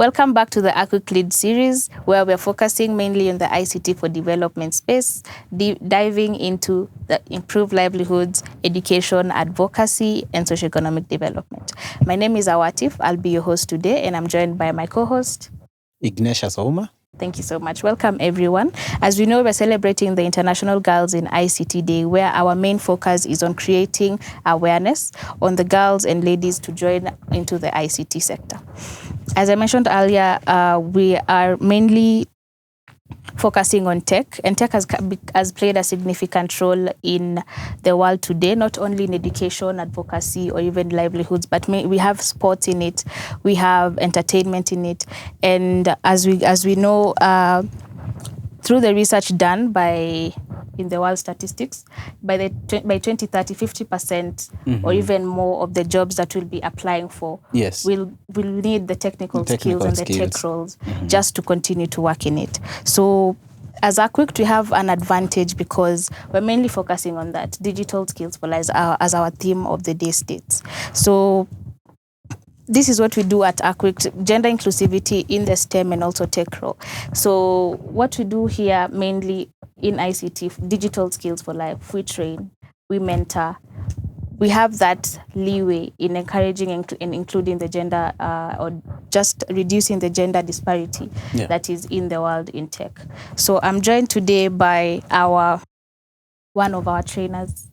Welcome back to the ACWICT Lead series, where we're focusing mainly on the ICT for development space, diving into the improved livelihoods, education, advocacy, and socioeconomic development. My name is Awatif. I'll be your host today, and I'm joined by my co-host, Ignatius Ouma. Thank you so much. Welcome, everyone. As we know, we're celebrating the International Girls in ICT Day, where our main focus is on creating awareness on the girls and ladies to join into the ICT sector. As I mentioned earlier, we are mainly focusing on tech, and tech has played a significant role in the world today, not only in education, advocacy, or even livelihoods, but we have sports in it, we have entertainment in it, and as we know, through the research done in the world statistics, by 2030, 50% or even more of the jobs that we'll be applying for will need the technical skills and the tech roles just to continue to work in it. So as ACWICT, we have an advantage because we're mainly focusing on that, digital skills for life, as our theme of the day states. So this is what we do at ACWICT, gender inclusivity in the STEM and also tech role. So what we do here mainly in ICT, digital skills for life, we train, we mentor, we have that leeway in encouraging and including the gender or just reducing the gender disparity that is in the world in tech. So I'm joined today by one of our trainers,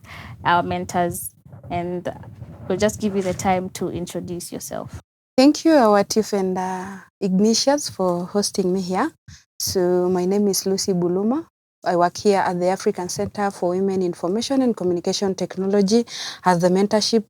our mentors, and we'll just give you the time to introduce yourself. Thank you, Awatif and Ignatius, for hosting me here. So my name is Lucy Buluma. I work here at the African Center for Women Information and Communication Technology as the mentorship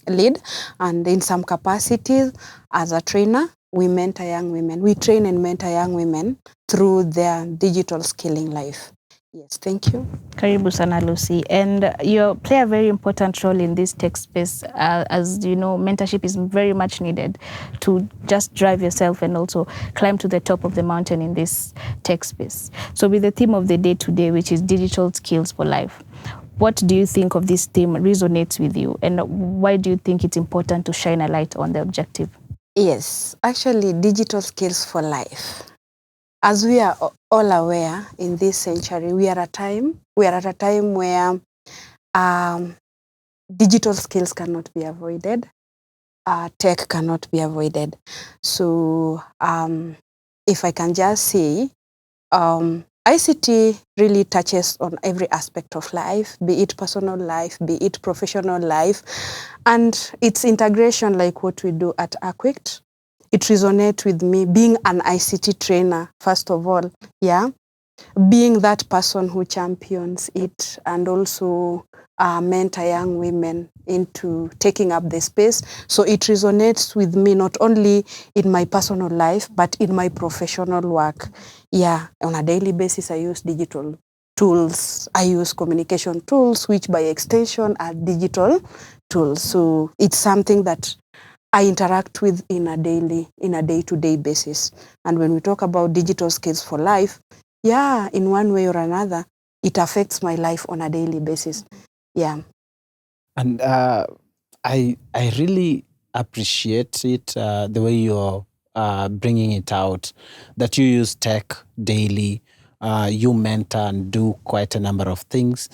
lead, and in some capacities as a trainer. We mentor young women. We train and mentor young women through their digital skilling life. Yes, thank you. Karibu sana, Lucy. And you play a very important role in this tech space. As you know, mentorship is very much needed to just drive yourself and also climb to the top of the mountain in this tech space. So with the theme of the day today, which is digital skills for life, what do you think of this theme resonates with you? And why do you think it's important to shine a light on the objective? Yes, actually, digital skills for life. As we are all aware, in this century, we are at a time where digital skills cannot be avoided, tech cannot be avoided. So if I can just say, ICT really touches on every aspect of life, be it personal life, be it professional life, and its integration, like what we do at ACWICT. It resonates with me being an ICT trainer, first of all, being that person who champions it and also mentor young women into taking up the space. So it resonates with me not only in my personal life, but in my professional work. Yeah, on a daily basis, I use digital tools. I use communication tools, which by extension are digital tools. So it's something that I interact with in a day-to-day basis. And when we talk about digital skills for life, in one way or another, it affects my life on a daily basis. Yeah. And I really appreciate it, the way you're bringing it out, that you use tech daily, you mentor and do quite a number of things.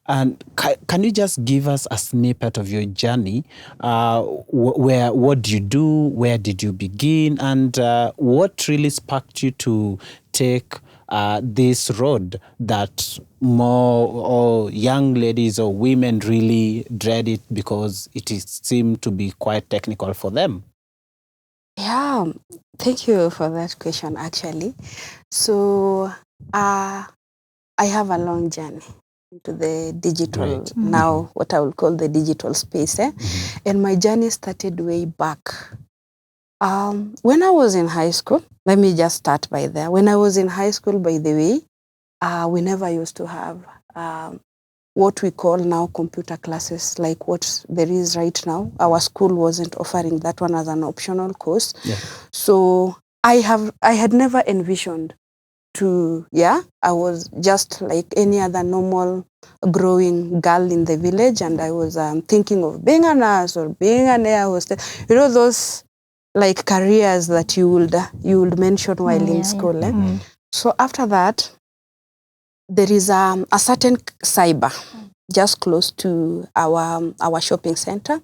And can you just give us a snippet of your journey? What do you do? Where did you begin? And what really sparked you to take this road that more young ladies or women really dread it because it seemed to be quite technical for them? Yeah, thank you for that question, actually. So I have a long journey into the digital, now what I will call the digital space. And my journey started way back. When I was in high school, let me just start by there. When I was in high school, by the way, we never used to have what we call now computer classes, like what there is right now. Our school wasn't offering that one as an optional course. So I had never envisioned I was just like any other normal growing girl in the village, and I was thinking of being a nurse or being an air hostess. You know, those like careers that you would mention while in school. So after that, there is a certain cyber just close to our shopping center.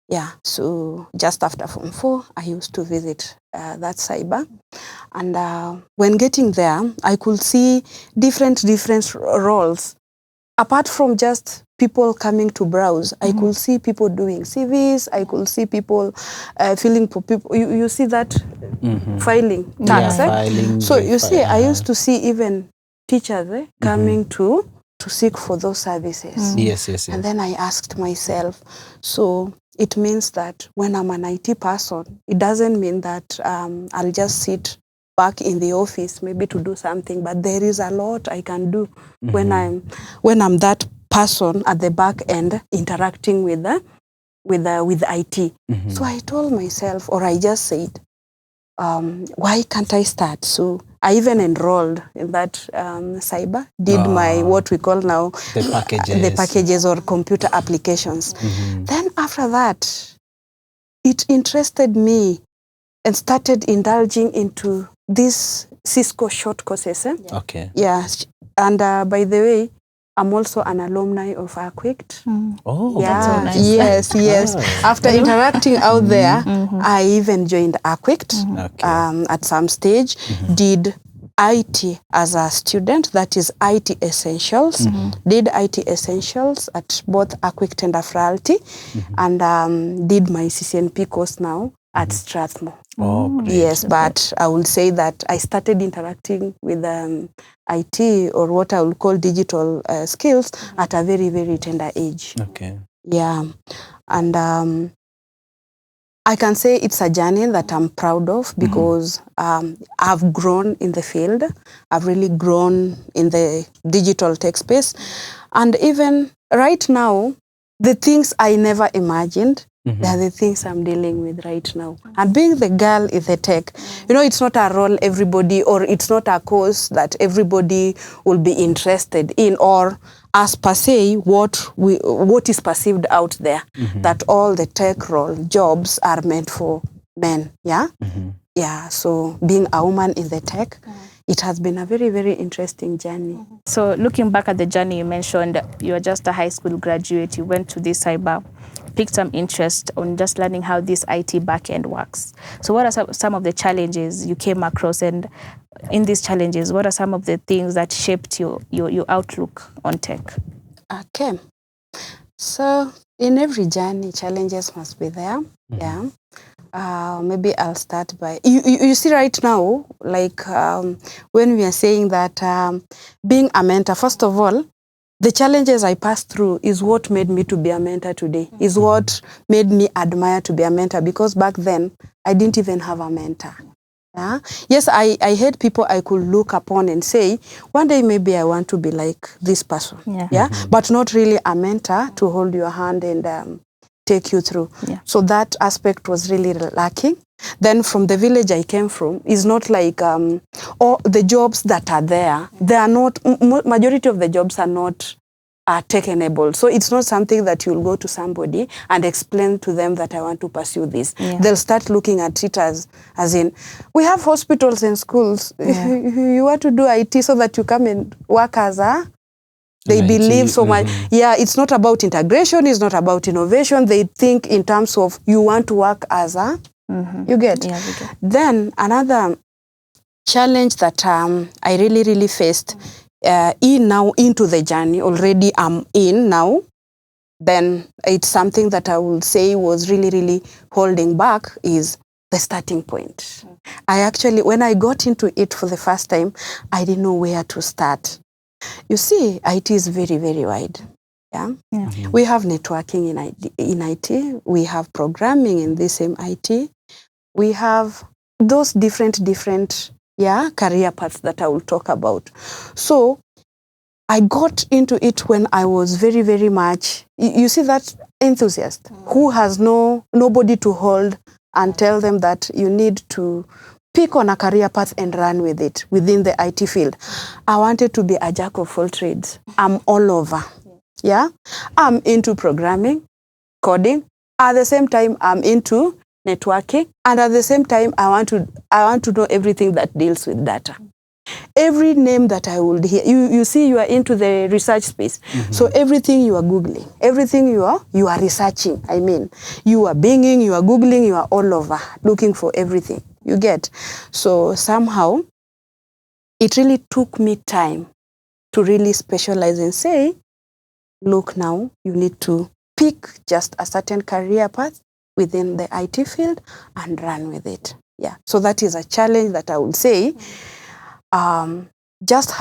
Yeah, so just after Form 4, I used to visit that cyber. And when getting there, I could see different roles. Apart from just people coming to browse, I could see people doing CVs, I could see people filling for people. You see that filing tax. Filing, so you see, I used to see even teachers coming to seek for those services. Yes. And then I asked myself, so it means that when I'm an IT person, it doesn't mean that I'll just sit back in the office maybe to do something, but there is a lot I can do when I'm that person at the back end interacting with IT. So I told myself, or I just said, why can't I start? So I even enrolled in that cyber, did my what we call now the packages or computer applications. Then after that, it interested me and started indulging into these Cisco short courses. Okay. Yeah, and by the way, I'm also an alumni of ACWICT. Oh, yeah, that's so nice. yes. After interacting out there, I even joined ACWICT at some stage, did IT as a student, that is IT Essentials, did IT Essentials at both ACWICT and Afralty, and did my CCNP course now at Strathmore. Oh, great. Yes, but I will say that I started interacting with IT, or what I will call digital skills, at a very, very tender age. Okay. Yeah, and I can say it's a journey that I'm proud of, because I've grown in the field. I've really grown in the digital tech space. And even right now, the things I never imagined, they are the things I'm dealing with right now. And being the girl in the tech, it's not a role everybody, or it's not a course that everybody will be interested in, or as per se what is perceived out there, that all the tech role jobs are meant for men. Yeah, so being a woman in the tech, it has been a very, very interesting journey. So looking back at the journey, you mentioned you were just a high school graduate, you went to this cyber, picked some interest on just learning how this IT backend works. So what are some of the challenges you came across, and in these challenges, what are some of the things that shaped your outlook on tech? Okay, so in every journey, challenges must be there. Yeah. Maybe I'll start by, you see right now, like when we are saying that being a mentor, first of all, the challenges I passed through is what made me to be a mentor today, is what made me admire to be a mentor, because back then, I didn't even have a mentor. Yeah? Yes, I had people I could look upon and say, one day maybe I want to be like this person. Yeah? But not really a mentor to hold your hand and take you through. So that aspect was really lacking. Then from the village I came from, is not like all the jobs that are there, they are not, majority of the jobs are not tech-enabled. So it's not something that you'll go to somebody and explain to them that I want to pursue this. They'll start looking at it as in, we have hospitals and schools. You want to do IT so that you come and work as a... They believe so much. Yeah, it's not about integration. It's not about innovation. They think in terms of you want to work as a... You get? Yeah, we get. Then another challenge that I really, really faced into the journey, already I'm in now, then it's something that I will say was really, really holding back, is the starting point. I actually, when I got into it for the first time, I didn't know where to start. You see, IT is very, very wide. Yeah? We have networking in IT. We have programming in the same IT. We have those different career paths that I will talk about. So I got into it when I was very, very much, you see that enthusiast who has nobody to hold and tell them that you need to pick on a career path and run with it within the IT field. I wanted to be a jack of all trades. I'm all over. Yeah? I'm into programming, coding. At the same time, I'm into networking, and at the same time, I want to know everything that deals with data. Every name that I would hear, you see, you are into the research space. So everything you are Googling, everything you are researching. I mean, you are binging, you are Googling, you are all over looking for everything. You get? So somehow, it really took me time to really specialize and say, look, now you need to pick just a certain career path within the IT field and run with it. Yeah. So that is a challenge that I would say, just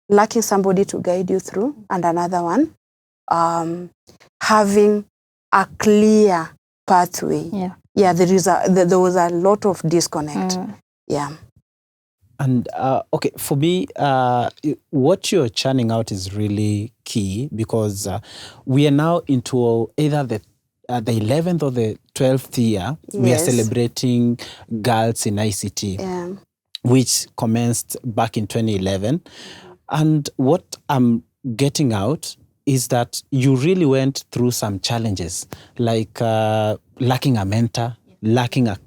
lacking somebody to guide you through, and another one, having a clear pathway. Yeah, there was a lot of disconnect. Yeah. And okay, for me, what you're churning out is really key, because we are now into either the 11th or the 12th year. Yes. We are celebrating Girls in ICT, which commenced back in 2011. And what I'm getting out is that you really went through some challenges, like lacking a mentor, lacking a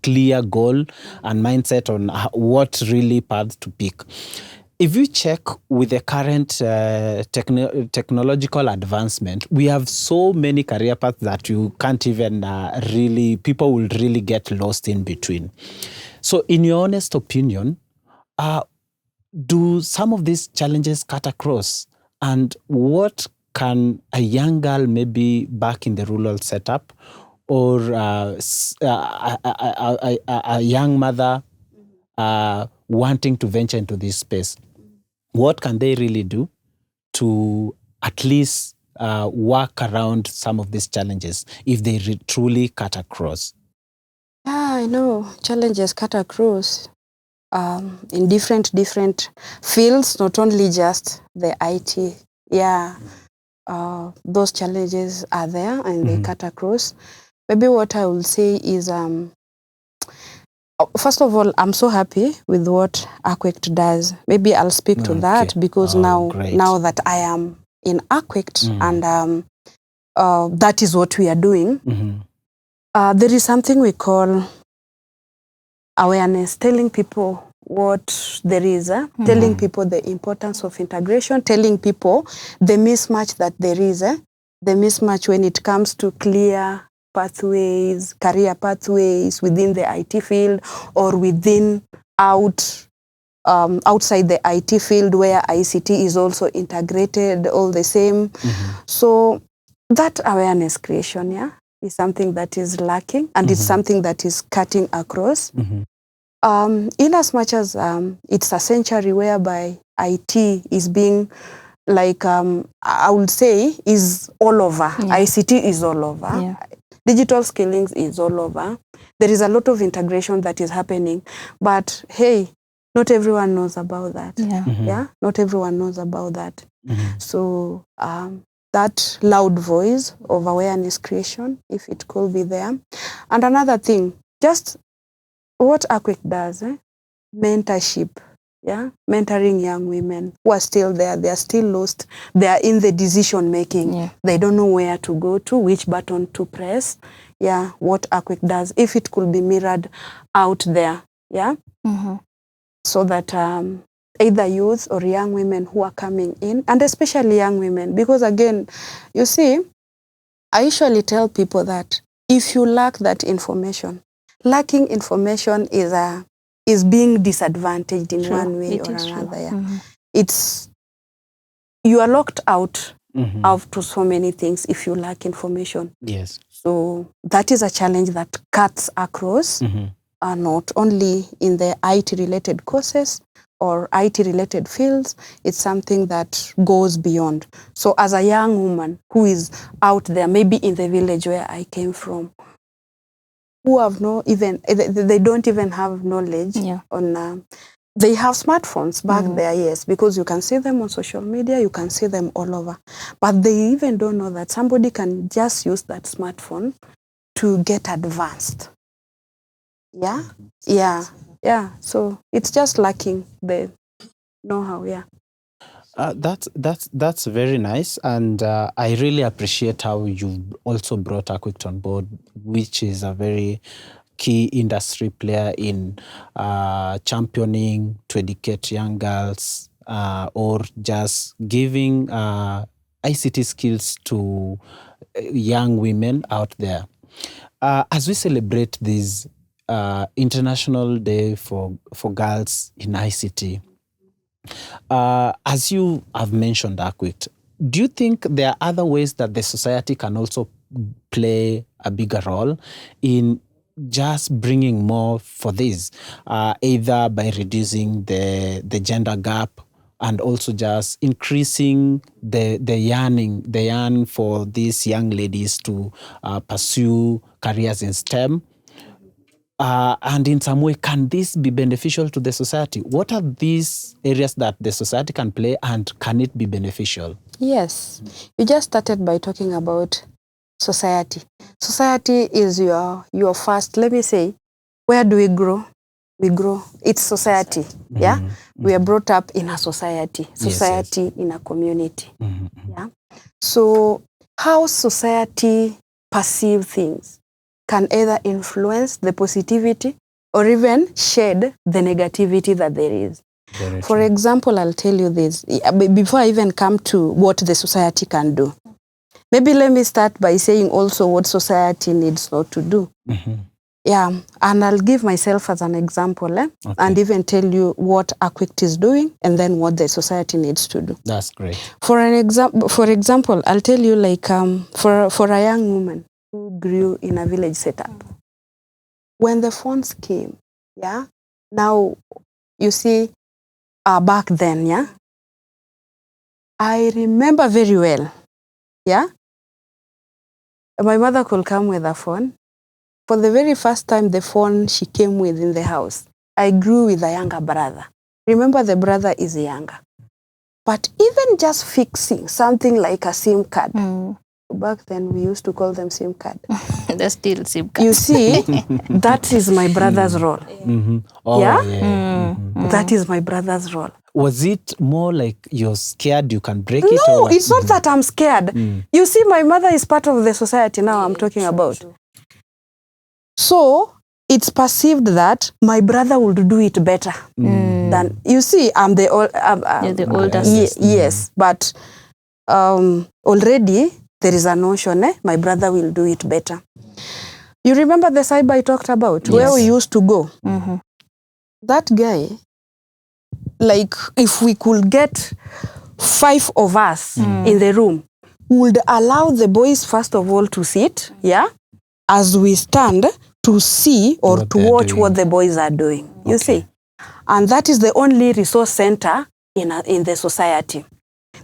clear goal and mindset on what really path to pick. If you check with the current technological advancement, we have so many career paths that you can't even people will really get lost in between. So in your honest opinion, do some of these challenges cut across? And what can a young girl, maybe back in the rural setup, or a young mother wanting to venture into this space, what can they really do to at least work around some of these challenges if they truly cut across? I know challenges cut across in different fields, not only just the IT. Yeah, those challenges are there and they cut across. Maybe what I will say is, first of all, I'm so happy with what ACWICT does. Maybe I'll speak to that, because now that I am in ACWICT and that is what we are doing, there is something we call awareness, telling people what there is, telling people the importance of integration, telling people the mismatch that there is, the mismatch when it comes to clear pathways, career pathways within the IT field or outside the IT field where ICT is also integrated all the same. So that awareness creation, is something that is lacking, and it's something that is cutting across. In as much as it's a century whereby IT is being, like, I would say, is all over. ICT is all over. Digital skilling is all over. There is a lot of integration that is happening. But hey, not everyone knows about that. Not everyone knows about that. So that loud voice of awareness creation, if it could be there. And another thing, just what ACWICT does, mentorship, mentoring young women who are still there. They are still lost. They are in the decision making. They don't know where to go to, which button to press. What ACWICT does, if it could be mirrored out there, so that either youth or young women who are coming in, and especially young women, because again, you see, I usually tell people that if you lack that information, lacking information is being disadvantaged in one way or another. It's, you are locked out to so many things if you lack information. So that is a challenge that cuts across, not only in the IT-related courses or IT-related fields. It's something that goes beyond. So as a young woman who is out there, maybe in the village where I came from, who have they don't even have knowledge on, they have smartphones back there, yes, because you can see them on social media, you can see them all over. But they even don't know that somebody can just use that smartphone to get advanced. So it's just lacking the know-how, That's very nice, and I really appreciate how you've also brought ACWICT on board, which is a very key industry player in championing to educate young girls or just giving ICT skills to young women out there. As we celebrate this International Day for Girls in ICT, as you have mentioned, ACWICT, do you think there are other ways that the society can also play a bigger role in just bringing more for this, either by reducing the gender gap and also just increasing the yearning for these young ladies to pursue careers in STEM? And in some way, can this be beneficial to the society? What are these areas that the society can play, and can it be beneficial? Yes. You just started by talking about society. Society is your first, let me say, where do we grow? We grow. It's society. Yeah? We are brought up in a society. Society Yes. in a community. Yeah? So how society perceive things can either influence the positivity or even shed the negativity that there is. Very For true. example, I'll tell you this, before I even come to what the society can do. Maybe let me start by saying also what society needs not to do. Yeah, and I'll give myself as an example, and even tell you what ACWICT is doing and then what the society needs to do. That's great. For example, I'll tell you, like, for a young woman who grew in a village setup, when the phones came, yeah, now you see, back then, yeah, I remember very well, yeah, my mother could come with a phone. For the very first time, the phone she came with in the house, I grew with a younger brother. Remember, the brother is younger. But even just fixing something like a SIM card, back then we used to call them SIM card. There's still SIM cards. You see, that is my brother's role. Oh, Yeah? That is my brother's role. Was it more like you're scared you can break it? No, Or it's not that I'm scared. You see, my mother is part of the society now I'm talking about. So it's perceived that my brother would do it better than, you see, I'm the You're the oldest. Yes, but already there is a notion, my brother will do it better. You remember the cyber I talked about, where we used to go? That guy, like, if we could get 5 of us in the room, would allow the boys first of all to sit, yeah, as we stand to see or What to they're watch doing. what the boys are doing. You see, and that is the only resource center in the society.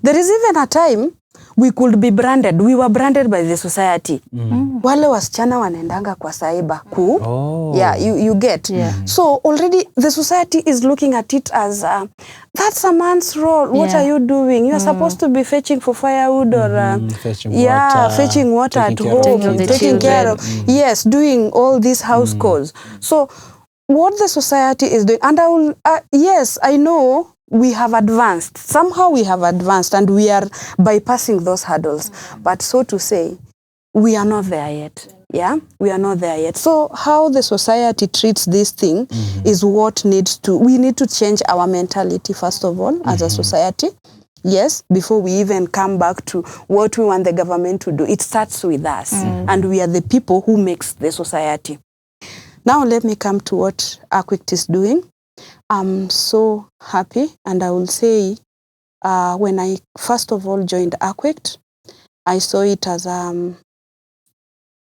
There is even a time we could be branded. We were branded by the society. Wale wasichana wanaendanga kwa cyber ku. Yeah, you get. So already the society is looking at it as that's a man's role. What are you doing? You are supposed to be fetching for firewood or fetching water, fetching water at taking care of home, the taking care of children. yes, doing all these house chores. So what the society is doing, and I will yes, I know we have advanced. Somehow we have advanced and we are bypassing those hurdles. But so to say, we are not there yet. Yeah, we are not there yet. So how the society treats this thing is what we need to change our mentality first of all as a society. Yes, before we even come back to what we want the government to do. It starts with us and we are the people who makes the society. Now let me come to what ACWICT is doing. I'm so happy, and I will say when I first of all joined ACWICT, I saw it as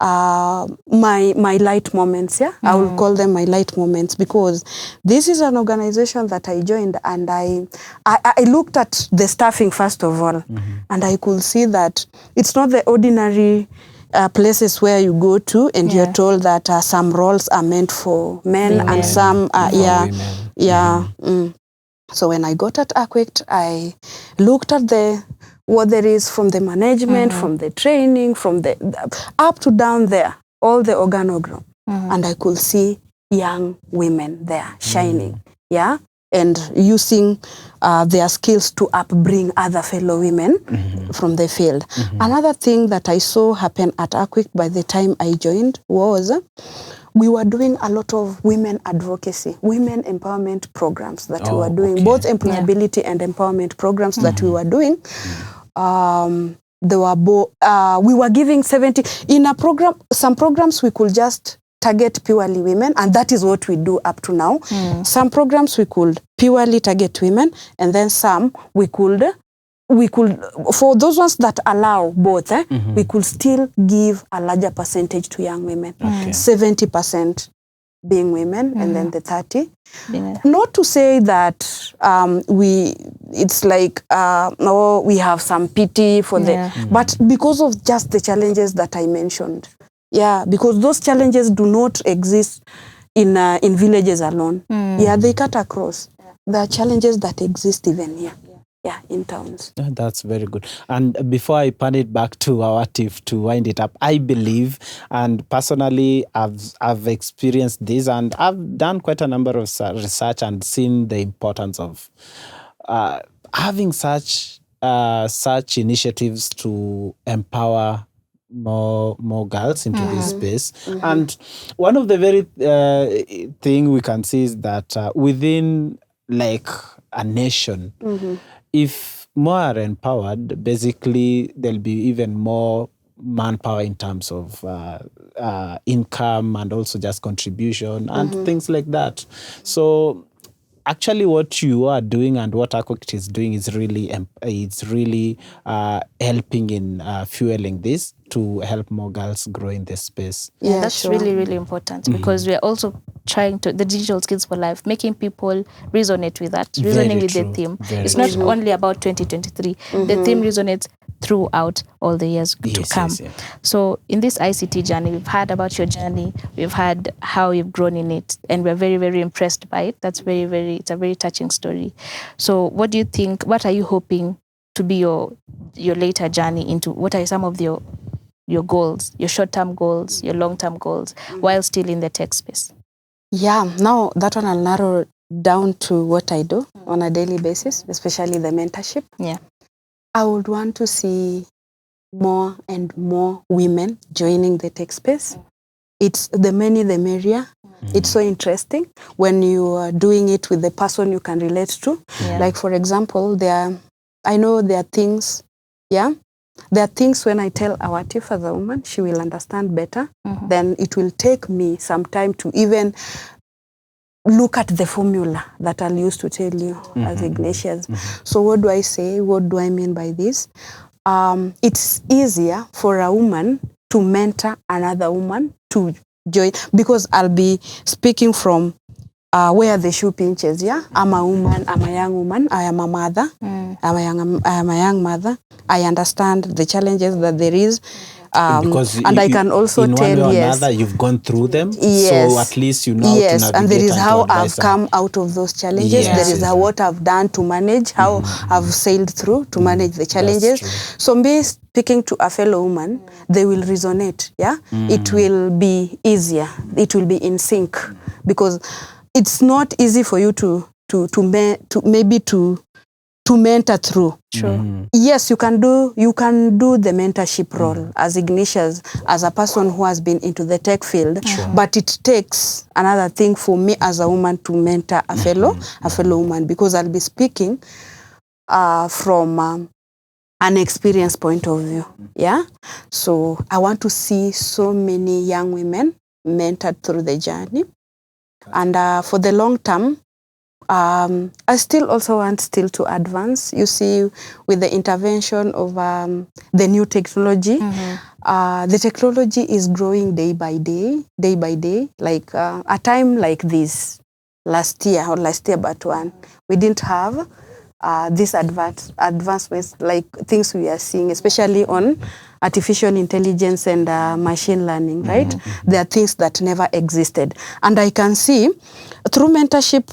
my light moments. Yeah, I will call them my light moments, because this is an organization that I joined, and I looked at the staffing first of all, and I could see that it's not the ordinary places where you go to and you're told that some roles are meant for men and some women. So when I got at ACWICT, I looked at what there is from the management, from the training, from the up to down there, all the organogram, and I could see young women there shining. Yeah, and using their skills to upbring other fellow women from the field. Another thing that I saw happen at ACWICT by the time I joined was we were doing a lot of women advocacy, women empowerment programs that we were doing, both employability and empowerment programs that we were doing. There were we were giving 70 in a program. Some programs we could just target purely women, and that is what we do up to now. Some programs we could purely target women, and then some we could for those ones that allow both, we could still give a larger percentage to young women. 70% being women, and then the 30. Not to say that it's like no, we have some pity for but because of just the challenges that I mentioned. Yeah, because those challenges do not exist in villages alone. Yeah, they cut across. There are challenges that exist even here. Yeah, in towns. That's very good. And before I pan it back to our Tiff to wind it up, I believe, and personally, I've experienced this, and I've done quite a number of research and seen the importance of having such initiatives to empower more girls into this space. And one of the very thing we can see is that within like a nation, if more are empowered, basically there'll be even more manpower in terms of income and also just contribution and things like that. So actually what you are doing and what ACWICT is doing is really helping in fueling this to help more girls grow in this space. Yeah, that's really, really important because we are also trying to, the digital skills for life, making people resonate with that, resonating with the theme. It's not only about 2023. The theme resonates throughout all the years to come. So in this ICT journey, we've heard about your journey, we've heard how you've grown in it, and we're very, very impressed by it. That's it's a very touching story. So what do you think, what are you hoping to be your later journey into? What are some of your goals, your short-term goals, your long-term goals, while still in the tech space? Yeah, now that one I'll narrow down to what I do on a daily basis, especially the mentorship. Yeah. I would want to see more and more women joining the tech space. It's the many, the merrier. It's so interesting when you are doing it with the person you can relate to. Like, for example, I know there are things, there are things when I tell our Tiff as a woman, she will understand better. Then it will take me some time to even look at the formula that I'll use to tell you as Ignatius. So what do I say? What do I mean by this? It's easier for a woman to mentor another woman to join, because I'll be speaking from where the shoe pinches. I'm a woman, I'm a young woman, I am a mother, I am a young mother. I understand the challenges that there is. And I can also tell, one way or another, you've gone through them, so at least you know how to navigate. And there is how I've come out of those challenges. There is what I've done to manage, how I've sailed through to manage the challenges. So me speaking to a fellow woman, they will resonate. It will be easier. It will be in sync, because it's not easy for you to mentor through. Yes, you can do the mentorship role as Ignatius, as a person who has been into the tech field, but it takes another thing for me as a woman to mentor a fellow woman, because I'll be speaking from an experience point of view. So I want to see so many young women mentored through the journey, and for the long term, I still also want to advance. You see, with the intervention of the new technology, the technology is growing day by day. Like a time like this, last year but one, we didn't have this advancements like things we are seeing, especially on artificial intelligence and machine learning, right? There are things that never existed. And I can see through mentorship,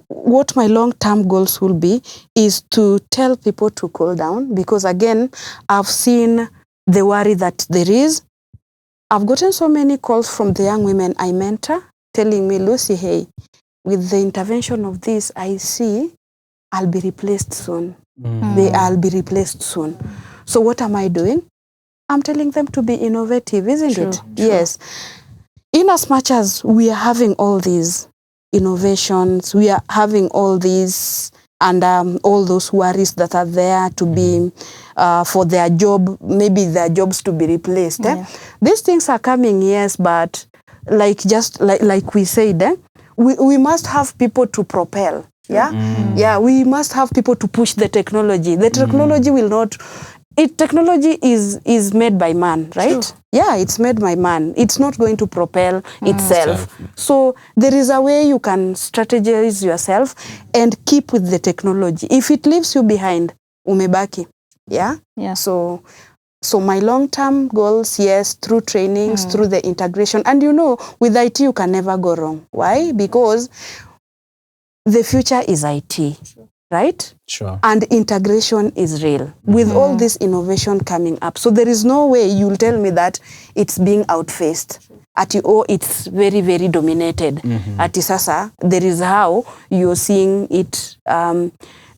what my long-term goals will be is to tell people to cool down, because again, I've seen the worry that there is. I've gotten so many calls from the young women I mentor telling me, Lucy, hey, with the intervention of this, I see I'll be replaced soon. I'll be replaced soon. So what am I doing? I'm telling them to be innovative, isn't it? True. Yes. In as much as we are having all these innovations, we are having all these and all those worries that are there to be for their job, maybe their jobs to be replaced. These things are coming, yes, but like we said, we must have people to propel. Yeah, we must have people to push the technology. The technology will not. Technology is made by man, right? True. Yeah, it's made by man. It's not going to propel itself. So there is a way you can strategize yourself and keep with the technology. If it leaves you behind, umebaki. Yeah. So my long-term goals, yes, through trainings, through the integration. And with IT, you can never go wrong. Why? Because the future is IT. Right? Sure. And integration is real with all this innovation coming up. So there is no way you'll tell me that it's being outfaced. It's very, very dominated. Ati sasa, there is how you're seeing it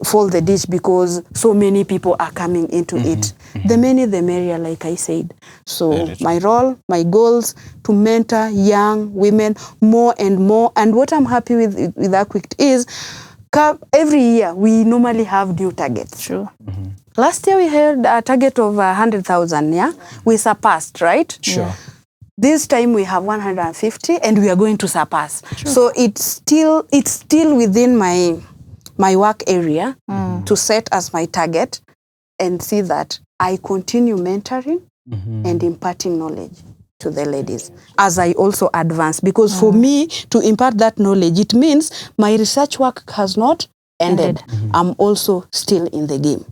fall the ditch because so many people are coming into it. The many, the merrier, like I said. So my role, my goals, to mentor young women more and more. And what I'm happy with ACWICT is, every year, we normally have new targets. True. Last year, we had a target of 100,000, yeah? We surpassed, right? Sure. This time, we have 150, and we are going to surpass. True. So it's still within my work area to set as my target and see that I continue mentoring and imparting knowledge to the ladies as I also advance. Because for me to impart that knowledge, it means my research work has not ended. I'm also still in the game.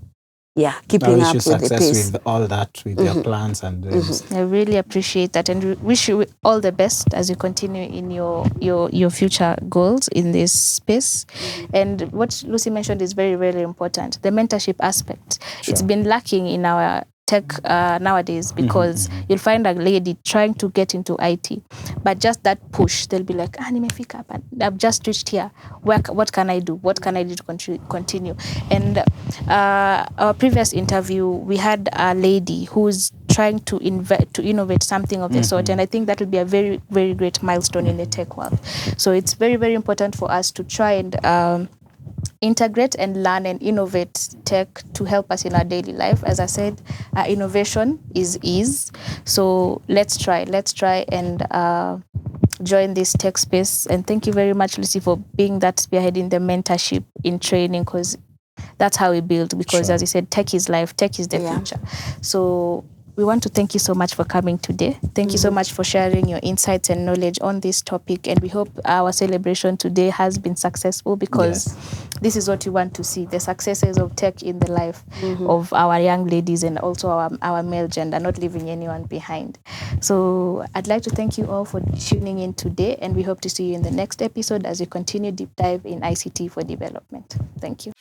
Yeah, keeping up with the pace. With all that, with your plans and I really appreciate that and wish you all the best as you continue in your future goals in this space. And what Lucy mentioned is very, very important. The mentorship aspect. Sure. It's been lacking in our tech nowadays because you'll find a lady trying to get into IT, but just that push, they'll be like, nimefika hapa, I've just reached here. What can I do? What can I do to continue? And our previous interview, we had a lady who's trying to innovate something of the sort, and I think that would be a very, very great milestone in the tech world. So it's very, very important for us to try and integrate and learn and innovate tech to help us in our daily life. As I said, innovation is ease. So let's try and join this tech space. And thank you very much, Lucy, for being that spearhead in the mentorship in training, because that's how we build. Because as you said, tech is life, tech is the future. So we want to thank you so much for coming today. Thank you so much for sharing your insights and knowledge on this topic. And we hope our celebration today has been successful, because this is what we want to see, the successes of tech in the life of our young ladies and also our male gender, not leaving anyone behind. So I'd like to thank you all for tuning in today, and we hope to see you in the next episode as we continue deep dive in ICT for development. Thank you.